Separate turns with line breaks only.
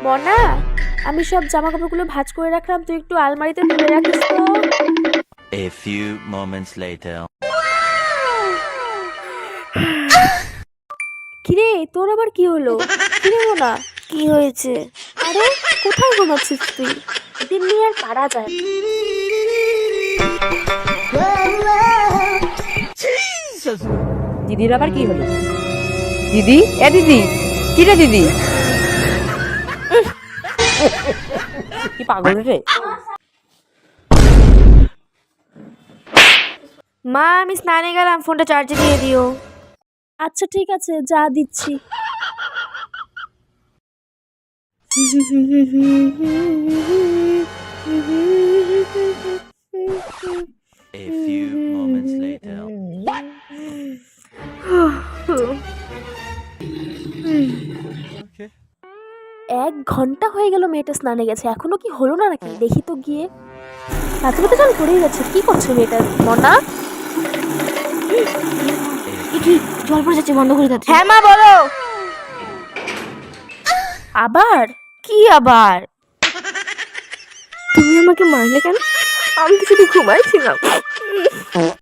মনা, আমি সব জামা কাপড়গুলো ভাঁজ করে রাখলাম, তুই একটু আলমারিতে তুলে রাখিস তো।
A few moments later.
কিরে, তোর আবার কি হলো? কিরে মোনা,
কি হয়েছে?
আরে কোথায় ঘুমাচ্ছিস তুই? দিন নিয়ে আর পারা যায় না।
দিদির আবার কি হলো? দিদি, এ দিদি, কি রে দিদি? কি পাগল রে?
মা, আমি স্নানে গেলাম, ফোনটা চার্জে দিয়ে দিও। আচ্ছা ঠিক আছে, যা দিচ্ছি।
A few moments later.
এক ঘন্টা হয়ে গেল মেয়েটা স্নানে গেছে, এখনো কি হলো না নাকি? দেখি তো গিয়ে। রাত্রে তো জল পড়েই গেছে, কি করছে মেয়েটা? মনা,
কি জল পড়ে যাচ্ছে, বন্ধ করে দাও।
হ্যাঁ মা বলো। আবার
কি আবার? তুমি আমাকে মারলে কেন? আমি তো শুধু ঘুমাইছিলাম।